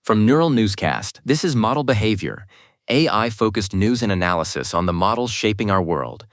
From Neural Newscast, this is Model Behavior, AI-focused news and analysis on the models shaping our world.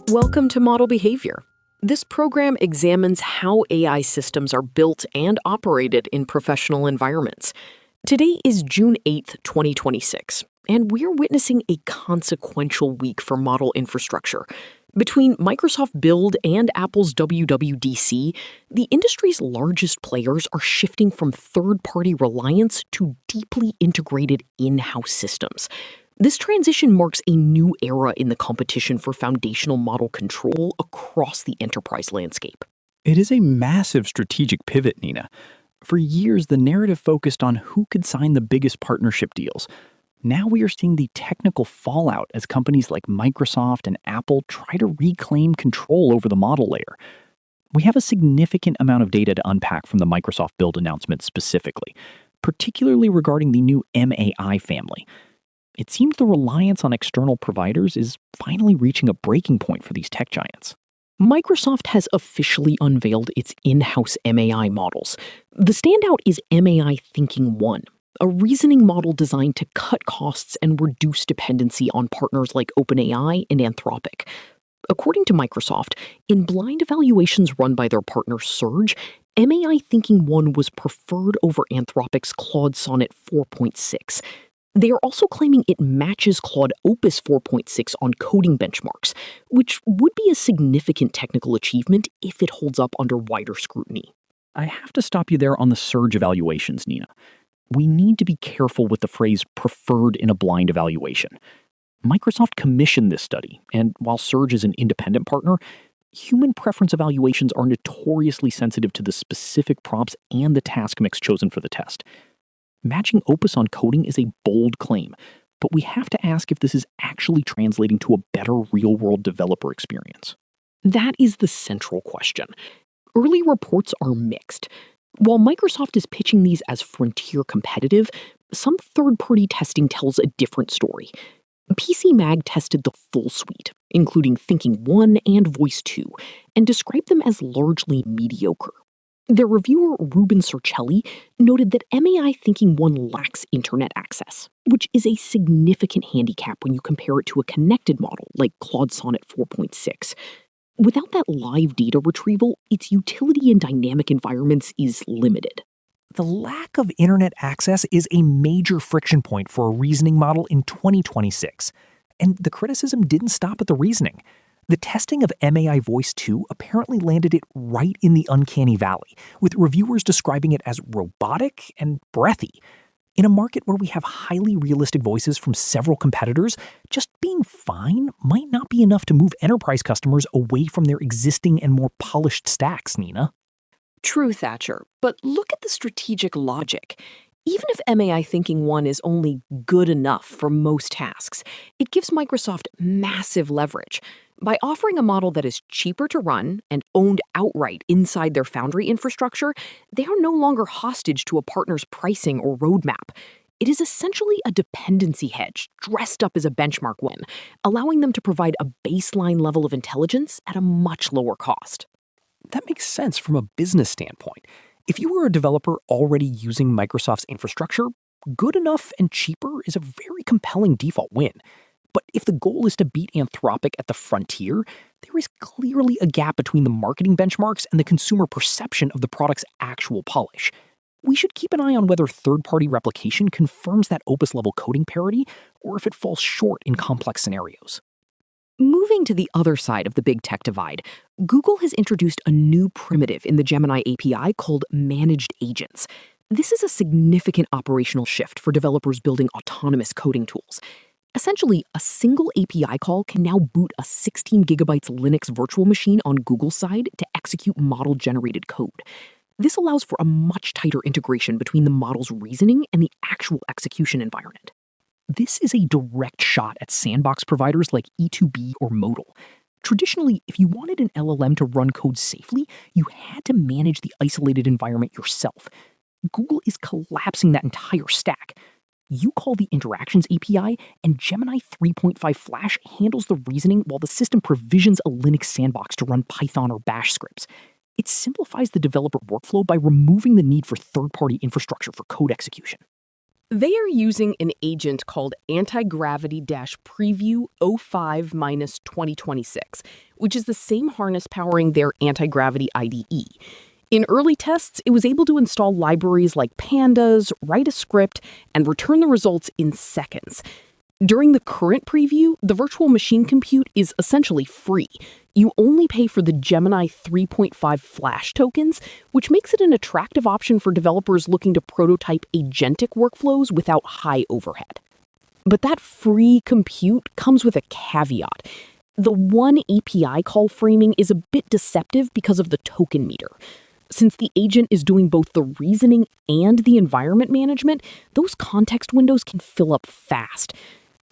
Welcome to Model Behavior. This program examines how AI systems are built and operated in professional environments. Today is June 8th, 2026, and we're witnessing a consequential week for model infrastructure. Between Microsoft Build and Apple's WWDC, the industry's largest players are shifting from third-party reliance to deeply integrated in-house systems. This transition marks a new era in the competition for foundational model control across the enterprise landscape. It is a massive strategic pivot, Nina. For years, the narrative focused on who could sign the biggest partnership deals. Now we are seeing the technical fallout as companies like Microsoft and Apple try to reclaim control over the model layer. We have a significant amount of data to unpack from the Microsoft Build announcement specifically, particularly regarding the new MAI family. It seems the reliance on external providers is finally reaching a breaking point for these tech giants. Microsoft has officially unveiled its in-house MAI models. The standout is MAI Thinking 1, a reasoning model designed to cut costs and reduce dependency on partners like OpenAI and Anthropic. According to Microsoft, in blind evaluations run by their partner Surge, MAI Thinking 1 was preferred over Anthropic's Claude Sonnet 4.6. They are also claiming it matches Claude Opus 4.6 on coding benchmarks, which would be a significant technical achievement if it holds up under wider scrutiny. I have to stop you there on the Surge evaluations, Nina. We need to be careful with the phrase preferred in a blind evaluation. Microsoft commissioned this study, and while Surge is an independent partner, human preference evaluations are notoriously sensitive to the specific prompts and the task mix chosen for the test. Matching Opus on coding is a bold claim, but we have to ask if this is actually translating to a better real-world developer experience. That is the central question. Early reports are mixed. While Microsoft is pitching these as frontier competitive, some third-party testing tells a different story. PC Mag tested the full suite, including Thinking 1 and Voice 2, and described them as largely mediocre. Their reviewer Ruben Cercelli noted that MAI Thinking 1 lacks internet access, which is a significant handicap when you compare it to a connected model like Claude Sonnet 4.6. Without that live data retrieval, its utility in dynamic environments is limited. The lack of internet access is a major friction point for a reasoning model in 2026. And the criticism didn't stop at the reasoning. The testing of MAI Voice 2 apparently landed it right in the uncanny valley, with reviewers describing it as robotic and breathy. In a market where we have highly realistic voices from several competitors, just being fine might not be enough to move enterprise customers away from their existing and more polished stacks, Nina. True, Thatcher, but look at the strategic logic. Even if MAI Thinking 1 is only good enough for most tasks, it gives Microsoft massive leverage. By offering a model that is cheaper to run and owned outright inside their Foundry infrastructure, they are no longer hostage to a partner's pricing or roadmap. It is essentially a dependency hedge dressed up as a benchmark win, allowing them to provide a baseline level of intelligence at a much lower cost. That makes sense from a business standpoint. If you were a developer already using Microsoft's infrastructure, good enough and cheaper is a very compelling default win. But if the goal is to beat Anthropic at the frontier, there is clearly a gap between the marketing benchmarks and the consumer perception of the product's actual polish. We should keep an eye on whether third-party replication confirms that Opus-level coding parity, or if it falls short in complex scenarios. Moving to the other side of the big tech divide, Google has introduced a new primitive in the Gemini API called Managed Agents. This is a significant operational shift for developers building autonomous coding tools. Essentially, a single API call can now boot a 16 gigabytes Linux virtual machine on Google's side to execute model-generated code. This allows for a much tighter integration between the model's reasoning and the actual execution environment. This is a direct shot at sandbox providers like E2B or Modal. Traditionally, if you wanted an LLM to run code safely, you had to manage the isolated environment yourself. Google is collapsing that entire stack. You call the Interactions API, and Gemini 3.5 Flash handles the reasoning while the system provisions a Linux sandbox to run Python or Bash scripts. It simplifies the developer workflow by removing the need for third-party infrastructure for code execution. They are using an agent called Anti-Gravity-Preview 05-2026, which is the same harness powering their anti-gravity IDE. In early tests, it was able to install libraries like pandas, write a script, and return the results in seconds. During the current preview, the virtual machine compute is essentially free. You only pay for the Gemini 3.5 Flash tokens, which makes it an attractive option for developers looking to prototype agentic workflows without high overhead. But that free compute comes with a caveat. The one API call framing is a bit deceptive because of the token meter. Since the agent is doing both the reasoning and the environment management, those context windows can fill up fast.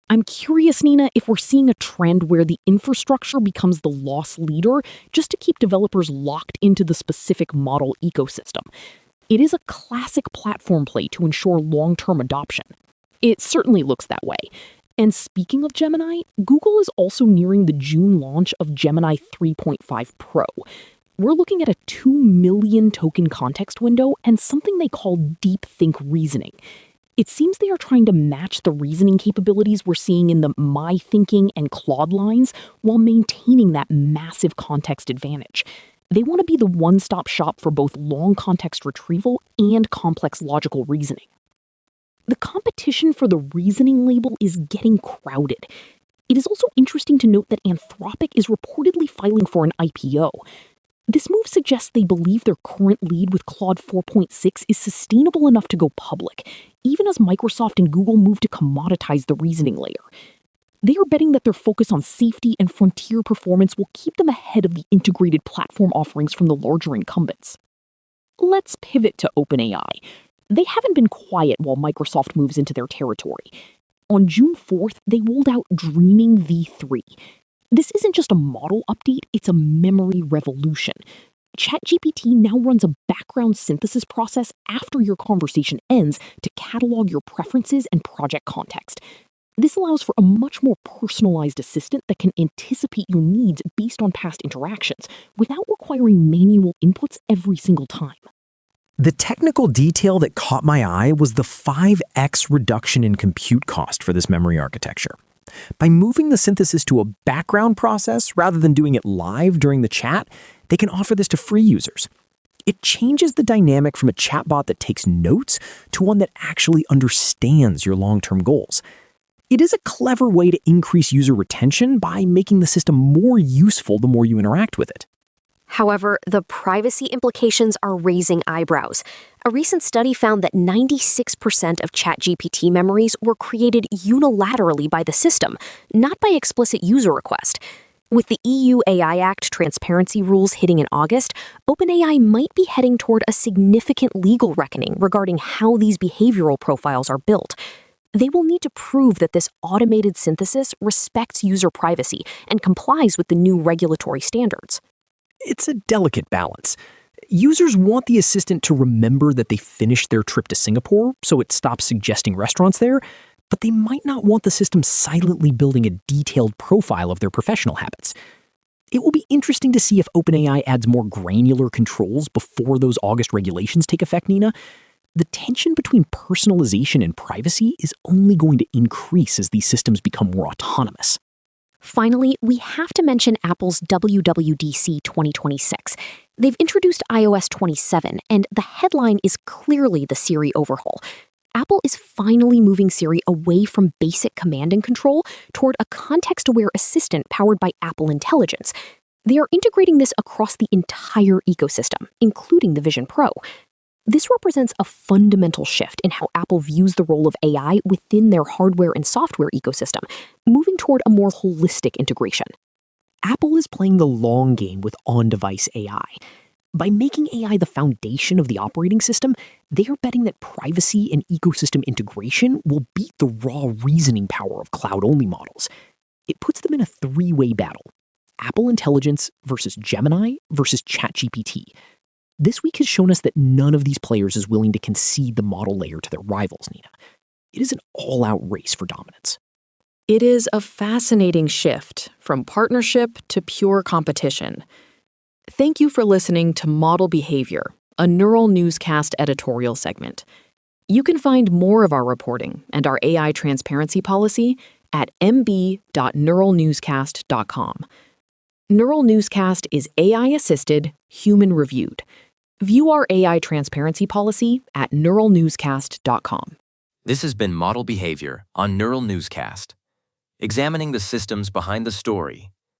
I'm curious, Nina, if we're seeing a trend where the infrastructure becomes the loss leader just to keep developers locked into the specific model ecosystem. It is a classic platform play to ensure long-term adoption. It certainly looks that way. And speaking of Gemini, Google is also nearing the June launch of Gemini 3.5 Pro. We're looking at a 2 million token context window and something they call deep think reasoning. It seems they are trying to match the reasoning capabilities we're seeing in the MAI thinking and Claude lines while maintaining that massive context advantage. They want to be the one-stop shop for both long context retrieval and complex logical reasoning. The competition for the reasoning label is getting crowded. It is also interesting to note that Anthropic is reportedly filing for an IPO. This move suggests they believe their current lead with Claude 4.6 is sustainable enough to go public, even as Microsoft and Google move to commoditize the reasoning layer. They are betting that their focus on safety and frontier performance will keep them ahead of the integrated platform offerings from the larger incumbents. Let's pivot to OpenAI. They haven't been quiet while Microsoft moves into their territory. On June 4th, they rolled out Dreaming v3. This isn't just a model update, it's a memory revolution. ChatGPT now runs a background synthesis process after your conversation ends to catalog your preferences and project context. This allows for a much more personalized assistant that can anticipate your needs based on past interactions without requiring manual inputs every single time. The technical detail that caught my eye was the 5x reduction in compute cost for this memory architecture. By moving the synthesis to a background process rather than doing it live during the chat, they can offer this to free users. It changes the dynamic from a chatbot that takes notes to one that actually understands your long-term goals. It is a clever way to increase user retention by making the system more useful the more you interact with it. However, the privacy implications are raising eyebrows. A recent study found that 96% of ChatGPT memories were created unilaterally by the system, not by explicit user request. With the EU AI Act transparency rules hitting in August, OpenAI might be heading toward a significant legal reckoning regarding how these behavioral profiles are built. They will need to prove that this automated synthesis respects user privacy and complies with the new regulatory standards. It's a delicate balance. Users want the assistant to remember that they finished their trip to Singapore, so it stops suggesting restaurants there, but they might not want the system silently building a detailed profile of their professional habits. It will be interesting to see if OpenAI adds more granular controls before those August regulations take effect, Nina. The tension between personalization and privacy is only going to increase as these systems become more autonomous. Finally, we have to mention Apple's WWDC 2026. They've introduced iOS 27, and the headline is clearly the Siri overhaul. Apple is finally moving Siri away from basic command and control toward a context-aware assistant powered by Apple Intelligence. They are integrating this across the entire ecosystem, including the Vision Pro. This represents a fundamental shift in how Apple views the role of AI within their hardware and software ecosystem, moving toward a more holistic integration. Apple is playing the long game with on-device AI. By making AI the foundation of the operating system, they are betting that privacy and ecosystem integration will beat the raw reasoning power of cloud-only models. It puts them in a three-way battle: Apple Intelligence versus Gemini versus ChatGPT. This week has shown us that none of these players is willing to concede the model layer to their rivals, Nina. It is an all-out race for dominance. It is a fascinating shift from partnership to pure competition. Thank you for listening to Model Behavior, a Neural Newscast editorial segment. You can find more of our reporting and our AI transparency policy at mb.neuralnewscast.com. Neural Newscast is AI-assisted, human-reviewed. View our AI transparency policy at neuralnewscast.com. This has been Model Behavior on Neural Newscast, examining the systems behind the story